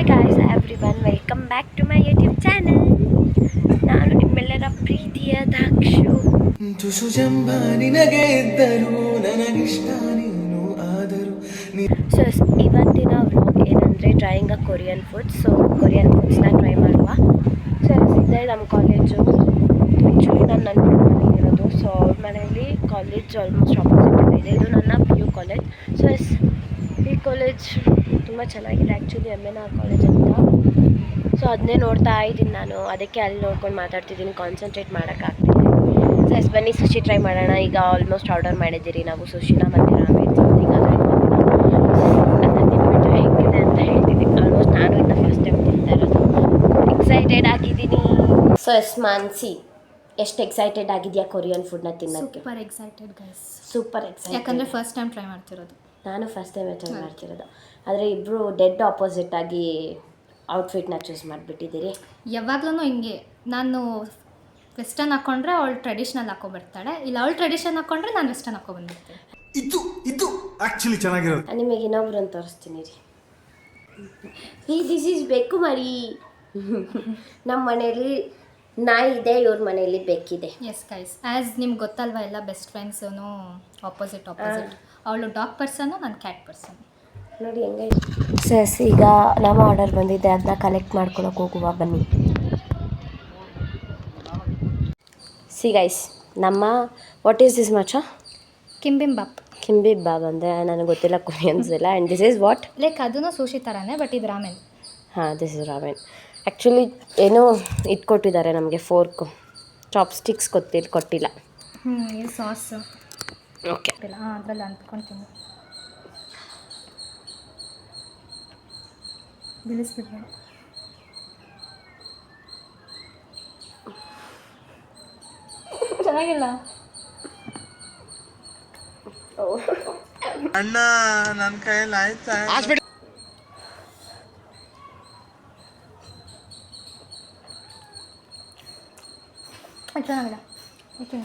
Guys everyone welcome back to my YouTube channel. ನಾನು ನಿಮ್ಮೆಲ್ಲರ ಪ್ರೀತಿಯ ದಾಕ್ಷು. ತುಸು ಜಂಬ ನಿನಗೆ ಇದ್ದರು ನನಗಿಷ್ಟ ನೀನು ಆದರೂ ಸೊ ಇವತ್ತಿನ ವ್ಲಾಗ್ ಏನಂದರೆ trying a Korean food. So Korean ಫುಡ್ಸ್ನ ಟ್ರೈ ಮಾಡುವ. ಸೊ ಇದೇ ನಮ್ಮ ಕಾಲೇಜು. ಆ್ಯಕ್ಚುಲಿ ನಾನು ನನ್ನ ಮನೇಲಿರೋದು. ಸೊ ಅವ್ರ ಮನೆಯಲ್ಲಿ ಕಾಲೇಜ್ ಆಲ್ಮೋಸ್ಟ್ ಆಪೋಸಿಟ್ ಇದೆ. ಇದು ನನ್ನ PU ಕಾಲೇಜ್. ಸೊ ಈ ಕಾಲೇಜ್ ತುಂಬ ಚೆನ್ನಾಗಿದೆ ಆ್ಯಕ್ಚುಲಿ, MNR ಕಾಲೇಜ್ ಅಂತ. ಸೊ ಅದನ್ನೇ ನೋಡ್ತಾ ಇದ್ದೀನಿ ನಾನು, ಅದಕ್ಕೆ ಅಲ್ಲಿ ನೋಡ್ಕೊಂಡು ಮಾತಾಡ್ತಿದ್ದೀನಿ, ಕಾನ್ಸಂಟ್ರೇಟ್ ಮಾಡೋಕ್ಕಾಗ್ತಿದೆ. ಸೊ ಬನ್ನಿ ಸುಶಿ ಟ್ರೈ ಮಾಡೋಣ. ಈಗ ಆಲ್ಮೋಸ್ಟ್ ಆರ್ಡರ್ ಮಾಡಿದ್ದೀರಿ ನಾವು ಸುಶಿನ ಮತ್ತು ರಾಮೆನ್ ಸಮಥಿಂಗ್. ಅದನ್ನು ತಿನ್ಬಿಟ್ಟು ಹೇಗಿದೆ ಅಂತ ಹೇಳ್ತೀನಿ. ಆಲ್ಮೋಸ್ಟ್ ನಾನು ಇನ್ನು ಫಸ್ಟ್ ಟೈಮ್ ತಿಂತಾ ಇರೋದು. ಎಕ್ಸೈಟೆಡ್ ಆಗಿದ್ದೀನಿ. ಸೊ ಮಾನ್ಸಿ, ಎಷ್ಟು ಎಕ್ಸೈಟೆಡ್ ಆಗಿದೆಯಾ ಕೊರಿಯನ್ ಫುಡ್ನ ತಿನ್ನೋಕ್ಕೆ? Super excited guys. Super excited. ಯಾಕಂದರೆ ಫಸ್ಟ್ ಟೈಮ್ ಟ್ರೈ ಮಾಡ್ತಿರೋದು. ನಾನು ಫಸ್ಟ್ ಟೈಮ್ ಟ್ರೈ ಮಾಡ್ತಿರೋದು. ಆದರೆ ಇಬ್ಬರು ಡೆಡ್ ಆಪೋಸಿಟ್ ಆಗಿ ಔಟ್ಫಿಟ್ನ ಚೂಸ್ ಮಾಡಿಬಿಟ್ಟಿದ್ದೀರಿ. ಯಾವಾಗಲೂ ಹಿಂಗೆ, ನಾನು ವೆಸ್ಟರ್ನ್ ಹಾಕ್ಕೊಂಡ್ರೆ ಅವಳು ಟ್ರೆಡಿಷ್ನಲ್ ಹಾಕೊಬರ್ತಾಳೆ, ಇಲ್ಲ ಅವಳು ಟ್ರೆಡಿಷನ್ ಹಾಕ್ಕೊಂಡ್ರೆ ನಾನು ವೆಸ್ಟರ್ನ್ ಹಾಕೊಬಂದಿರ್ತೀನಿ. ಇದು ಆಕ್ಚುಲಿ ಚೆನ್ನಾಗಿರೋದು. ನಿಮಗೆ ಇನ್ನೊಬ್ರನ್ನ ತೋರಿಸ್ತೀನಿ ರೀ. ದಿಸ್ ಈಸ್ ಬೆಕ್ಕು ಮರಿ. ನಮ್ಮ ಮನೆಯಲ್ಲಿ ನಾಯಿ ಇದೆ, ಇವ್ರ ಮನೆಯಲ್ಲಿ ಬೆಕ್ಕಿದೆ. ಎಸ್ ಗೈಸ್, ಆ್ಯಸ್ ನಿಮ್ಗೆ ಗೊತ್ತಲ್ವ ಎಲ್ಲ ಬೆಸ್ಟ್ ಫ್ರೆಂಡ್ಸೂ ಆಪೋಸಿಟ್. ಅವಳು ಡಾಗ್ ಪರ್ಸನ್ನು, ನಾನು ಕ್ಯಾಟ್ ಪರ್ಸನ್. ನೋಡಿ ಹೆಂಗೆ. ಸಸ್ ಈಗ ನಮ್ಮ ಆರ್ಡರ್ ಬಂದಿದೆ, ಅದನ್ನ ಕಲೆಕ್ಟ್ ಮಾಡ್ಕೊಳಕ್ಕೆ ಹೋಗುವ ಬನ್ನಿ. ಸಿ ಗೈಸ್, ನಮ್ಮ ವಾಟ್ ಈಸ್ ದಿಸ್ ಮಚ? ಕಿಂಬಿಂಬಾಪ್. ಕಿಂಬಿಂಬಾಪ್ ಅಂದರೆ ನನಗೆ ಗೊತ್ತಿಲ್ಲ ಕೊರಿಯನ್ಸ್ ಎಲ್ಲ. And this is what? Like ಅದೂ ಸೂಶಿ ಥರನೇ, ಬಟ್ ಇದು ರಾಮೆನ್. ಹಾಂ, ದಿಸ್ ಇಸ್ ರಾಮೆನ್. ಆ್ಯಕ್ಚುಲಿ ಏನೋ ಇದು ಕೊಟ್ಟಿದ್ದಾರೆ ನಮಗೆ, ಫೋರ್ಕು, ಚಾಪ್ಸ್ಟಿಕ್ಸ್ ಕೊಟ್ಟಿಲ್ಲ. ಇದು ಸಾಸ್. ಓಕೆ, ಅದರಲ್ಲಿ ಅಂದ್ಕೊತೀನಿ. ಬಿಳಿಸ್ಬಿಡ್ಬೇಡ. ಚೆನ್ನಾಗಿಲ್ಲ ಅಣ್ಣ, ನನ್ನ ಕೈಯಲ್ಲಿ ಆಯ್ತಾ? ಚೆನ್ನಾಗಿಲ್ಲ. ಓಕೆ,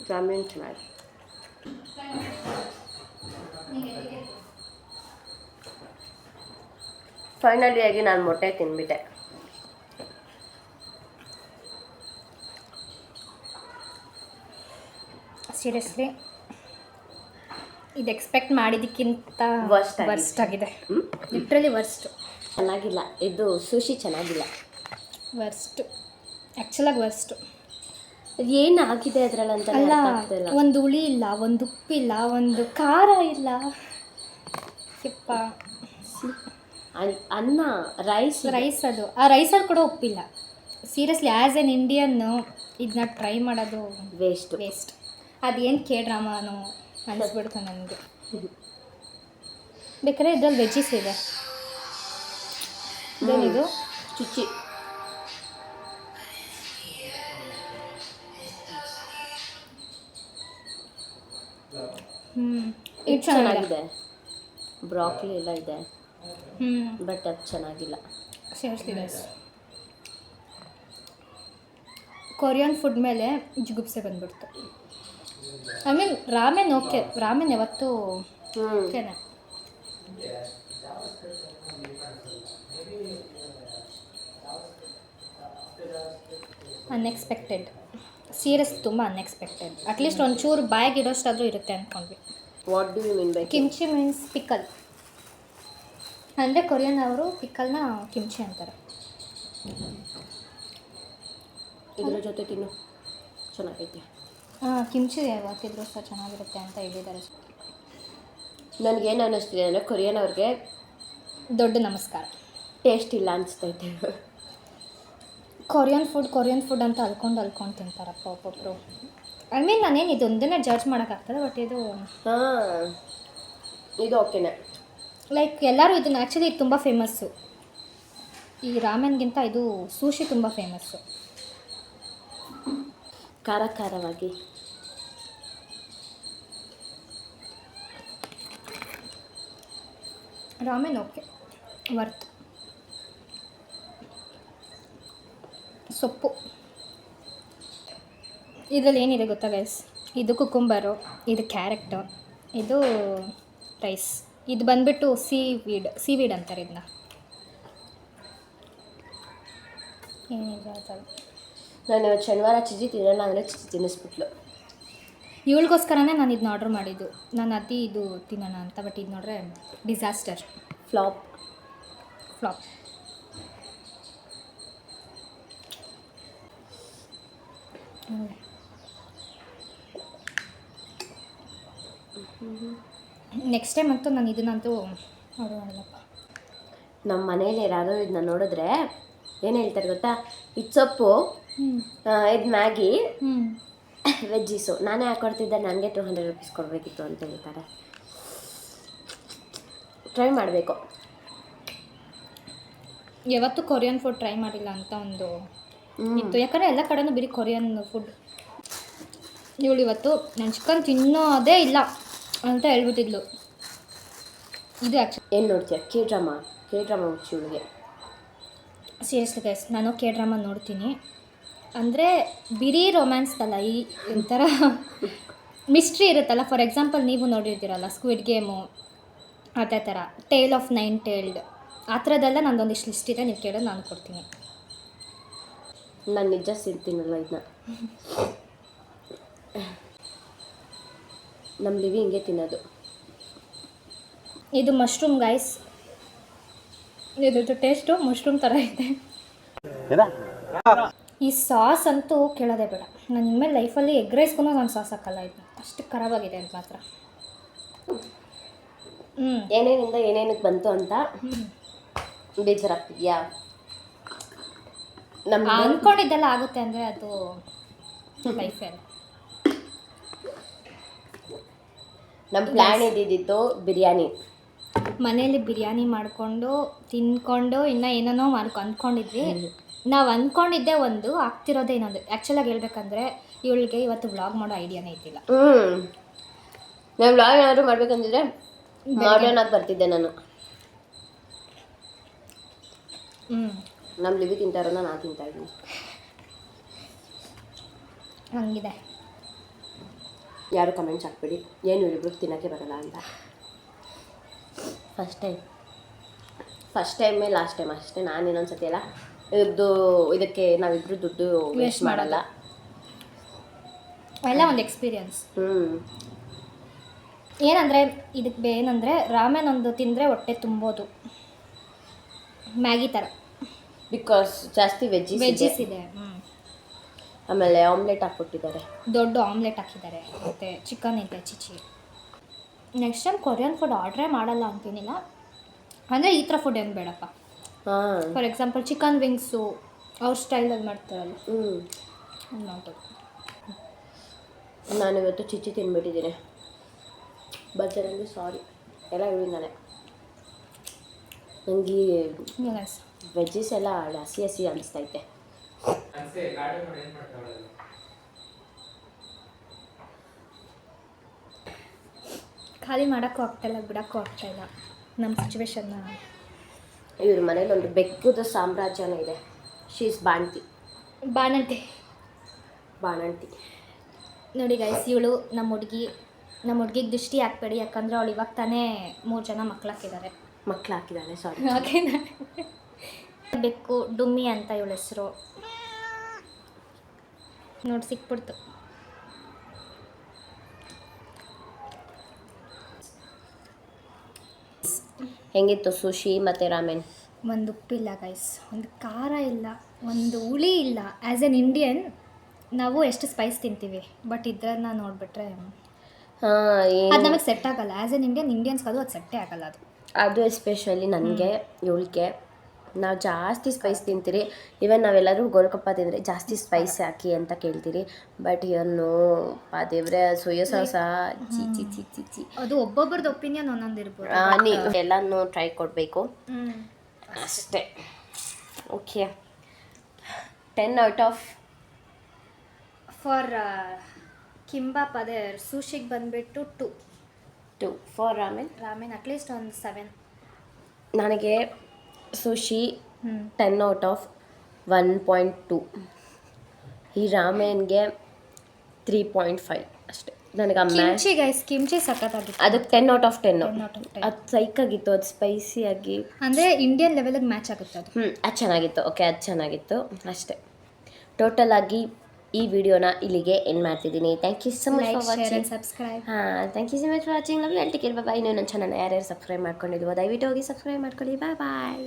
ರಾಮೆನ್ ಚೆನ್ನಾಗಿ. ಫೈನಲಿ ಆಗಿ ನಾನು ಮೊಟ್ಟೆ ತಿಂದ್ಬಿಟ್ಟೆ. ಸೀರಿಯಸ್ಲಿ ಇದು ಎಕ್ಸ್ಪೆಕ್ಟ್ ಮಾಡಿದ್ದಕ್ಕಿಂತ ವರ್ಸ್ಟ್ ಆಗಿದೆ. Literally worst. ಚೆನ್ನಾಗಿಲ್ಲ ಇದು ಸುಶಿ, ಚೆನ್ನಾಗಿಲ್ಲ. ವರ್ಸ್ಟ್, ಆ್ಯಕ್ಚುಲಾಗಿ ವರ್ಸ್ಟ್. ಏನಾಗಿದೆ ಅದರಲ್ಲಂತ ಅಲ್ಲ, ಒಂದು ಹುಳಿ ಇಲ್ಲ, ಒಂದು ಉಪ್ಪಿಲ್ಲ, ಒಂದು ಖಾರ ಇಲ್ಲ. ಯಪ್ಪ, ಅನ್ನ, ರೈಸ್ ಅದು ಆ ರೈಸಲ್ಲಿ ಕೂಡ ಉಪ್ಪಿಲ್ಲ. ಸೀರಿಯಸ್ಲಿ ಆ್ಯಸ್ ಎನ್ ಇಂಡಿಯನ್ನು ಇದನ್ನ ಟ್ರೈ ಮಾಡೋದು ವೇಸ್ಟ್. ಅದೇನು ಕೇಡ್ರಾಮನೋ ಅನಿಸ್ಬಿಡ್ತು ನನಗೆ. ಬೇಕಾದ್ರೆ ಇದ್ರಲ್ಲಿ ವೆಜ್ಜೀಸ್ ಇದೆ. ಇದು ಚುಚ್ಚಿ. ಇದು ಚೆನ್ನಾಗಿದೆ. ಬ್ರಾಕ್ಲಿ ಎಲ್ಲ ಇದೆ, ಬಟ್ ಅದು ಚೆನ್ನಾಗಿಲ್ಲ. ಸೀರಿಯಸ್ಲಿ ಗೈಸ್, ಕೊರಿಯನ್ ಫುಡ್ ಮೇಲೆ ಜಿಗುಪ್ಸೆ ಬಂದ್ಬಿಡ್ತು. ಐ ಮೀನ್ ರಾಮೆನ್ ಓಕೆ, ರಾಮೆನ್ ಯಾವತ್ತೂ ಓಕೆನೆ. ಅನ್ಎಕ್ಸ್ಪೆಕ್ಟೆಡ್, ಸೀರಿಯಸ್ ತುಂಬ ಅನ್ಎಕ್ಸ್ಪೆಕ್ಟೆಡ್. ಅಟ್ಲೀಸ್ಟ್ ಒಂಚೂರು ಬಾಯಿಗೆ ಇಡೋಷ್ಟಾದರೂ ಇರುತ್ತೆ ಅಂದ್ಕೊಂಡ್ವಿ. What do you mean by kimchi? Means pickle. ಅಂದರೆ ಕೊರಿಯನ್ ಅವರು ಪಿಕಲ್ನ ಕಿಮ್ಚಿ ಅಂತಾರೆ. ಇದರ ಜೊತೆ ತಿನ್ನು, ಚೆನ್ನಾಗೈತೆ. ಕಿಮ್ಚಿ ಯಾವತ್ತಿದ್ರೂ ಸಹ ಚೆನ್ನಾಗಿರುತ್ತೆ ಅಂತ ಹೇಳಿದ್ದಾರೆ. ನನಗೇನು ಅನ್ನಿಸ್ತಿದೆ ಅಂದರೆ ಕೊರಿಯನ್ ಅವ್ರಿಗೆ ದೊಡ್ಡ ನಮಸ್ಕಾರ. ಟೇಸ್ಟ್ ಇಲ್ಲ ಅನಿಸ್ತೈತೆ. ಕೊರಿಯನ್ ಫುಡ್ ಅಂತ ಅಲ್ಕೊಂಡು ತಿಂತಾರಪ್ಪ ಒಬ್ಬೊಬ್ಬರು. ಐ ಮೀನ್ ನಾನೇನು ಇದೊಂದನ್ನೇ ಜಡ್ಜ್ ಮಾಡೋಕ್ಕಾಗ್ತದೆ, ಬಟ್ ಇದು ಓಕೆನೆ. ಲೈಕ್ ಎಲ್ಲರೂ ಇದನ್ನು ಆ್ಯಕ್ಚುಲಿ ಇದು ತುಂಬ ಫೇಮಸ್ಸು. ಈ ರಾಮೆನ್ಗಿಂತ ಇದು ಸೂಶಿ ತುಂಬ ಫೇಮಸ್ಸು. ಖಾರವಾಗಿ. ರಾಮೆನ್ ಓಕೆ, ವರ್ತ್. ಸೊಪ್ಪು. ಇದರಲ್ಲಿ ಏನಿದೆ ಗೊತ್ತಾ ಗೈಸ್, ಇದು ಕುಕುಂಬರು, ಇದು ಕ್ಯಾರೆಟು, ಇದು ರೈಸ್, ಇದು ಬಂದುಬಿಟ್ಟು ಸೀವೀಡ್ ಅಂತಾರೆ ಇದನ್ನ. ಏನಿದೆ ಅದು. ನಾನು ಇವತ್ತು ಶನಿವಾರ ಚಿಜ್ಜಿ ತಿನ್ನೋಣ ಅಂದರೆ ಚಿಜ್ಜಿ ತಿನ್ನಿಸ್ಬಿಟ್ಲು. ಇವಳಿಗೋಸ್ಕರನೇ ನಾನು ಇದನ್ನ ಆರ್ಡ್ರ್ ಮಾಡಿದ್ದು. ನಾನು ಇದು ತಿನ್ನೋಣ ಅಂತ, ಬಟ್ ಇದು ನೋಡ್ರೆ ಡಿಸಾಸ್ಟರ್, ಫ್ಲಾಪ್. ನೆಕ್ಸ್ಟ್ ಟೈಮ್ ಅಂತೂ ನಾನು ಇದನ್ನಂತೂ ಆರ್ಡರ್ ಮಾಡಲ್ಲಪ್ಪ. ನಮ್ಮ ಮನೇಲಿ ಯಾರಾದರೂ ಇದನ್ನ ನೋಡಿದ್ರೆ ಏನು ಹೇಳ್ತಾರೆ ಗೊತ್ತಾ, ಇದು ಸೊಪ್ಪು, ಇದು ಮ್ಯಾಗಿ, ವೆಜ್ಜೀಸು, ನಾನೇ ಹಾಕ್ಕೊಡ್ತಿದ್ದೆ, ನನಗೆ 200 ರೂಪೀಸ್ ಕೊಡಬೇಕಿತ್ತು ಅಂತ ಹೇಳ್ತಾರೆ. ಟ್ರೈ ಮಾಡಬೇಕು. ಯಾವತ್ತೂ ಕೊರಿಯನ್ ಫುಡ್ ಟ್ರೈ ಮಾಡಿಲ್ಲ ಅಂತ ಒಂದು ಇತ್ತು, ಯಾಕಂದರೆ ಎಲ್ಲ ಕಡೆನೂ ಬರೀ ಕೊರಿಯನ್ ಫುಡ್. ಇವಳು ಇವತ್ತು ನಾನು ಚಿಕನ್ ತಿನ್ನೋದೇ ಇಲ್ಲ ಅಂತ ಹೇಳ್ಬಿಟ್ಟಿದ್ಲು. ಇದು ಆ್ಯಕ್ಚುಲಿ ಏನು ನೋಡ್ತೀಯ, ಕೆ ಡ್ರಾಮಾ ಹುಚ್ಚಿ ಇವಳಿಗೆ. ಸೀರಿಯಸ್ಲಿ ಗೈಸ್, ನಾನು ಕೆ ಡ್ರಾಮಾ ನೋಡ್ತೀನಿ. ಅಂದರೆ ಬರೀ ರೊಮ್ಯಾನ್ಸ್ದಲ್ಲ, ಈ ಒಂಥರ ಮಿಸ್ಟ್ರಿ ಇರುತ್ತಲ್ಲ. ಫಾರ್ ಎಕ್ಸಾಂಪಲ್ ನೀವು ನೋಡಿರ್ತೀರಲ್ಲ ಸ್ಕ್ವಿಡ್ ಗೇಮು, ಅದೇ ಥರ ಟೇಲ್ ಆಫ್ 9 ಟೇಲ್ಡ್, ಆ ಥರದ್ದೆಲ್ಲ ನಂದೊಂದಿಷ್ಟು ಲಿಸ್ಟ್ ಇದೆ, ನೀವು ಕೇಳೋದು ನಾನು ಕೊಡ್ತೀನಿ. ನಾನು ನಿಜ ತಿಂತೀನಲ್ಲ ಇದನ್ನ. ನಮ್ಮ ಲಿವಿ ಹಿಂಗೆ ತಿನ್ನೋದು. ಇದು ಮಶ್ರೂಮ್ ಗೈಸ್, ಇದ್ರದ್ದು ಟೇಸ್ಟು ಮಶ್ರೂಮ್ ಥರ ಇದೆ. ಈ ಸಾಸ್ ಅಂತೂ ಕೇಳೋದೇ ಬೇಡ. ನಾನು ಇನ್ಮೇಲೆ ಲೈಫಲ್ಲಿ ಎಗ್ ರೈಸ್ಗೂ ನಾನು ಸಾಸ್ ಹಾಕಲ್ಲ, ಇದನ್ನ ಅಷ್ಟು ಖರಾಬಾಗಿದೆ ಅಂತ ಮಾತ್ರ. ಏನೇನಿಂದ ಏನೇನಕ್ಕೆ ಬಂತು ಅಂತ ಬೇಜಾರಾಗ್ತಿದ್ಯಾ? ಅಂದ್ಕೊಂಡಿದ್ದೆಲ್ಲ ಆಗುತ್ತೆ ಅಂದರೆ ಅದು ಲೈಫೇ ಅಲ್ಲ. ನಮ್ಮ ಪ್ಲ್ಯಾನ್ ಇದ್ದಿದ್ದು ಬಿರಿಯಾನಿ. ಮನೇಲಿ ಬಿರಿಯಾನಿ ಮಾಡಿಕೊಂಡು ತಿನ್ಕೊಂಡು ಇನ್ನೂ ಏನೇನೋ ಅಂದ್ಕೊಂಡಿದ್ವಿ. ನಾವು ಅಂದ್ಕೊಂಡಿದ್ದೆ ಒಂದು, ಆಗ್ತಿರೋದೇ ಇನ್ನೊಂದು. ಆ್ಯಕ್ಚುಲಾಗಿ ಹೇಳ್ಬೇಕಂದ್ರೆ ಇವಳಿಗೆ ಇವತ್ತು ವ್ಲಾಗ್ ಮಾಡೋ ಐಡಿಯಾನೇ ಇದ್ದಿಲ್ಲ. ನಾನು ವ್ಲಾಗ್ ಏನಾದರೂ ಮಾಡ್ಬೇಕಂದಿದ್ರೆ ಮಾಡರ್ನ್ ಆಗಿ ಬರ್ತಿದ್ದೆ ನಾನು. ನಮ್ಮ ಲಿವಿ ತಿಂತಾರೋನ ನಾನು ತಿಂತಾಯಿದ್ದೀನಿ. ಹಂಗಿದೆ. ಯಾರು ಕಮೆಂಟ್ಸ್ ಹಾಕ್ಬೇಡಿ ಏನು ಇವರಿಬ್ರಿಗೆ ತಿನ್ನೋಕ್ಕೆ ಬರಲ್ಲ ಅಂತ. ಫಸ್ಟ್ ಟೈಮೇ ಲಾಸ್ಟ್ ಟೈಮ್ ಅಷ್ಟೇ. ನಾನು ಇನ್ನೊಂದು ಸತಿ ಅಲ್ಲ ಇದಕ್ಕೆ ನಾವಿಬ್ಬರು ದುಡ್ಡು ವೇಸ್ಟ್ ಮಾಡಲ್ಲ. ಎಲ್ಲ ಒಂದು ಎಕ್ಸ್ಪೀರಿಯನ್ಸ್. ಏನಂದರೆ ಇದಕ್ಕೆ ಏನಂದರೆ ರಾಮೆನ್ ಒಂದು ತಿಂದರೆ ಹೊಟ್ಟೆ ತುಂಬೋದು, ಮ್ಯಾಗಿ ಥರ. ಬಿಕಾಸ್ ಜಾಸ್ತಿ ವೆಜ್ಜೀಸ್ ಇದೆ. ಆಮೇಲೆ ಆಮ್ಲೆಟ್ ಹಾಕ್ಕೊಟ್ಟಿದ್ದಾರೆ, ದೊಡ್ಡ ಆಮ್ಲೆಟ್ ಹಾಕಿದ್ದಾರೆ, ಮತ್ತು ಚಿಕನ್ ಇದೆ ಚಿಚಿ. ನೆಕ್ಸ್ಟ್ ಟೈಮ್ ಕೊರಿಯನ್ ಫುಡ್ ಆರ್ಡ್ರೇ ಮಾಡಲ್ಲ ಅಂತೀನಿಲ್ಲ, ಅಂದರೆ ಈ ಥರ ಫುಡ್ ಏನು ಬೇಡಪ್ಪ. ಫಾರ್ ಎಕ್ಸಾಂಪಲ್ ಚಿಕನ್ ವಿಂಗ್ಸು ಅವ್ರ ಸ್ಟೈಲಲ್ಲಿ ಮಾಡ್ತಾರಲ್ಲ, ನೋಡ್ಬೋದು. ನಾನು ಇವತ್ತು ಚಿಚ್ಚಿ ತಿಂದ್ಬಿಟ್ಟಿದ್ದೀನಿ. ಬರ್ಜರಲ್ಲಿ ಸಾರಿ ಎಲ್ಲ ಹೇಳಿದ್ದಾನೆ. ನನಗೆ ವೆಜ್ಜೀಸ್ ಎಲ್ಲ ಹಸಿ ಹಸಿ ಅನಿಸ್ತೈತೆ. ಖಾಲಿ ಮಾಡೋಕ್ಕೂ ಆಗ್ತಾಯಿಲ್ಲ, ಬಿಡೋಕ್ಕೂ ಆಗ್ತಾಯಿಲ್ಲ ನಮ್ಮ ಸಿಚುವೇಶನ್ನ. ಇವ್ರ ಮನೇಲಿ ಒಂದು ಬೆಕ್ಕದ ಸಾಮ್ರಾಜ್ಯನೇ ಇದೆ. ಶೀಸ್ ಬಾಣಂತಿ ನೋಡಿ ಗೈಸ್, ಇವಳು ನಮ್ಮ ಹುಡುಗಿಗೆ ದೃಷ್ಟಿ ಹಾಕ್ಬೇಡಿ, ಯಾಕಂದರೆ ಅವಳು ಇವಾಗ ತಾನೇ 3 ಜನ ಮಕ್ಳು ಹಾಕಿದ್ದಾಳೆ. ಸಾರಿ ಬೆಕ್ಕು ಡುಮ್ಮಿ ಅಂತ ಇವಳ ಹೆಸರು. ನೋಡಿ ಸಿಕ್ಬಿಡ್ತು. ಹೆಂಗಿತ್ತು ಸುಶಿ ಮತ್ತು ರಾಮೆನ್? ಒಂದು ಉಪ್ಪಿಲ್ಲ ಗೈಸ್, ಒಂದು ಖಾರ ಇಲ್ಲ, ಒಂದು ಹುಳಿ ಇಲ್ಲ. ಆ್ಯಸ್ ಎನ್ ಇಂಡಿಯನ್ ನಾವು ಎಷ್ಟು ಸ್ಪೈಸ್ ತಿಂತೀವಿ, ಬಟ್ ಇದನ್ನ ನೋಡಿಬಿಟ್ರೆ ಅದು ನಮಗೆ ಸೆಟ್ ಆಗಲ್ಲ. ಆ್ಯಸ್ ಎನ್ ಇಂಡಿಯನ್ಸ್ಗೆ ಅದು ಸೆಟ್ಟೇ ಆಗಲ್ಲ. ಅದು ಎಸ್ಪೆಷಲಿ ನನಗೆ ಇವಳಿಗೆ ನಾವು ಜಾಸ್ತಿ ಸ್ಪೈಸ್ ತಿಂತೀರಿ. ಈವನ್ ನಾವೆಲ್ಲರೂ ಗೋಲ್ಗಪ್ಪ ತಿಂದರೆ ಜಾಸ್ತಿ ಸ್ಪೈಸ್ ಹಾಕಿ ಅಂತ ಕೇಳ್ತೀರಿ. ಬಟ್ ಇವನು ದೇವ್ರೆ ಸೋಯಾ ಸಾಸ ಚಿ ಅದು ಒಬ್ಬೊಬ್ರದ್ದು ಒಪಿನಿಯನ್ ಒಂದೊಂದು ಇರ್ಬೋದು. ನೀವು ಎಲ್ಲನೂ ಟ್ರೈ ಕೊಡಬೇಕು ಅಷ್ಟೇ. ಓಕೆ, 10 ಔಟ್ ಆಫ್ ಫಾರ್ ಕಿಂಬಾಪ್ ಅದೇ ಸುಶಿಗೆ ಬಂದುಬಿಟ್ಟು 2 ಫಾರ್ ರಾಮೆನ್ ಅಟ್ಲೀಸ್ಟ್ ಒಂದು 7. ನನಗೆ ಸುಶಿ 10 ಔಟ್ ಆಫ್ 1.2. ಈ ರಾಮೆನ್ಗೆ 3.5 ಅಷ್ಟೇ. ನನಗೆ ಆ ಮ್ಯಾಚ್ ಕಿಮ್ಚಿ ಗೈಸ್, ಕಿಮ್ಚಿ ಸಖತ್ತಾಗಿತ್ತು. ಅದಕ್ಕೆ 10 ಔಟ್ ಆಫ್ 10. 10 out of 10. ಅದು ಸೈಕಾಗಿತ್ತು, ಅದು ಸ್ಪೈಸಿಯಾಗಿ. ಅಂದರೆ ಇಂಡಿಯನ್ ಲೆವೆಲಿಗೆ ಮ್ಯಾಚ್ ಆಗುತ್ತೆ ಅದು. ಅದು ಚೆನ್ನಾಗಿತ್ತು. ಓಕೆ, ಅದು ಚೆನ್ನಾಗಿತ್ತು ಅಷ್ಟೇ. ಟೋಟಲ್ ಆಗಿ ಈ ವಿಡಿಯೋನ ಇಲ್ಲಿಗೆ ಎಂಡ್ ಮಾಡ್ತಿದ್ದೀನಿ. Thank you so much for watching. Subscribe. Thank you so much for watching. Love you. Take care. Bye. ಇನ್ನೂ ನನ್ನ ಚಾನಲ್ ಯಾರ್ಯಾರು ಸಬ್ಸ್ಕ್ರೈಬ್ ಮಾಡ್ಕೊಂಡಿದ್ವೋ ದಯವಿಟ್ಟು ಹೋಗಿ ಸಬ್ಸ್ಕ್ರೈಬ್ ಮಾಡ್ಕೊಳ್ಳಿ. ಬಾಯ್ ಬಾಯ್.